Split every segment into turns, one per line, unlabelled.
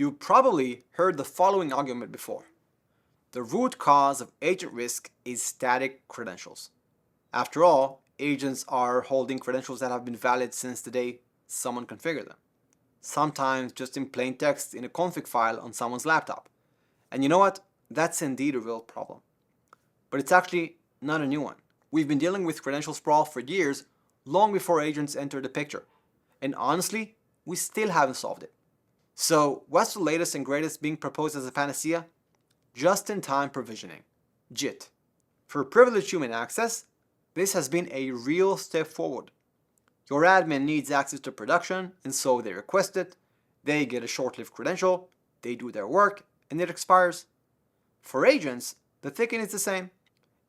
You probably heard the following argument before. The root cause of agent risk is static credentials. After all, agents are holding credentials that have been valid since the day someone configured them. Sometimes just in plain text in a config file on someone's laptop. And you know what? That's indeed a real problem. But it's actually not a new one. We've been dealing with credential sprawl for years, long before agents entered the picture. And honestly, we still haven't solved it. So what's the latest and greatest being proposed as a panacea? Just-in-time provisioning, JIT. For privileged human access, this has been a real step forward. Your admin needs access to production, and so they request it. They get a short-lived credential, they do their work, and it expires. For agents, the thinking is the same.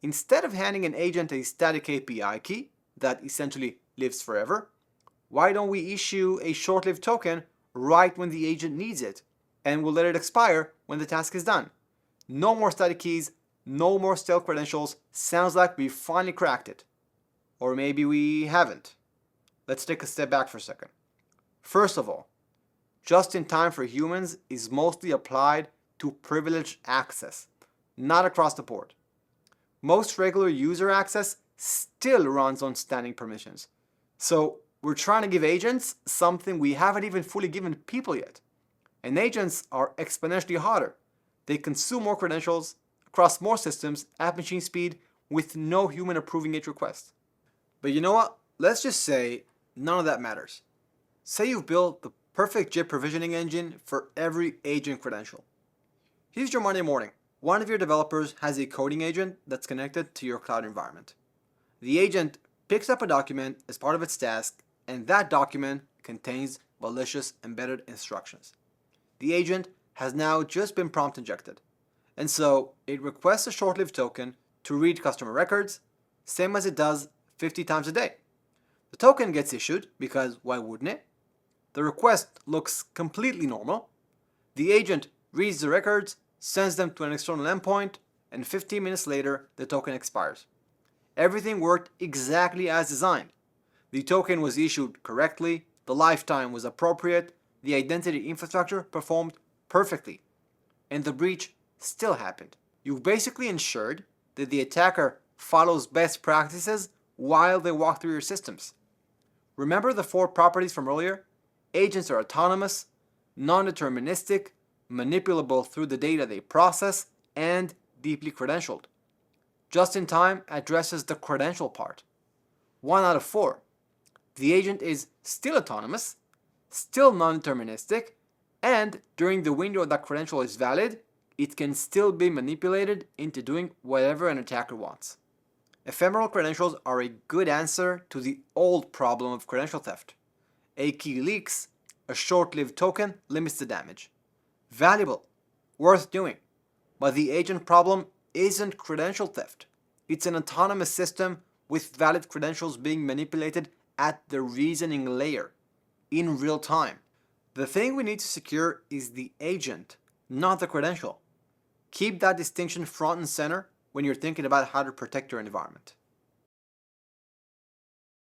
Instead of handing an agent a static API key that essentially lives forever, why don't we issue a short-lived token right when the agent needs it, and we'll let it expire when the task is done? No more static keys, no more stale credentials. Sounds like we finally cracked it. Or maybe we haven't. Let's take a step back for a second. First of all, just-in-time for humans is mostly applied to privileged access, not across the board. Most regular user access still runs on standing permissions. So we're trying to give agents something we haven't even fully given people yet. And agents are exponentially harder. They consume more credentials across more systems at machine speed with no human approving each request. But you know what? Let's just say none of that matters. Say you've built the perfect JIT provisioning engine for every agent credential. Here's your Monday morning. One of your developers has a coding agent that's connected to your cloud environment. The agent picks up a document as part of its task, and that document contains malicious embedded instructions. The agent has now just been prompt injected, and so it requests a short-lived token to read customer records, same as it does 50 times a day. The token gets issued because why wouldn't it? The request looks completely normal. The agent reads the records, sends them to an external endpoint, and 15 minutes later, the token expires. Everything worked exactly as designed. The token was issued correctly, the lifetime was appropriate, the identity infrastructure performed perfectly, and the breach still happened. You've basically ensured that the attacker follows best practices while they walk through your systems. Remember the 4 properties from earlier? Agents are autonomous, non-deterministic, manipulable through the data they process, and deeply credentialed. Just-in-time addresses the credential part. 1 out of 4. The agent is still autonomous, still non-deterministic, and during the window that credential is valid, it can still be manipulated into doing whatever an attacker wants. Ephemeral credentials are a good answer to the old problem of credential theft. A key leaks, a short-lived token limits the damage. Valuable, worth doing. But the agent problem isn't credential theft. It's an autonomous system with valid credentials being manipulated at the reasoning layer, in real time. The thing we need to secure is the agent, not the credential. Keep that distinction front and center when you're thinking about how to protect your environment.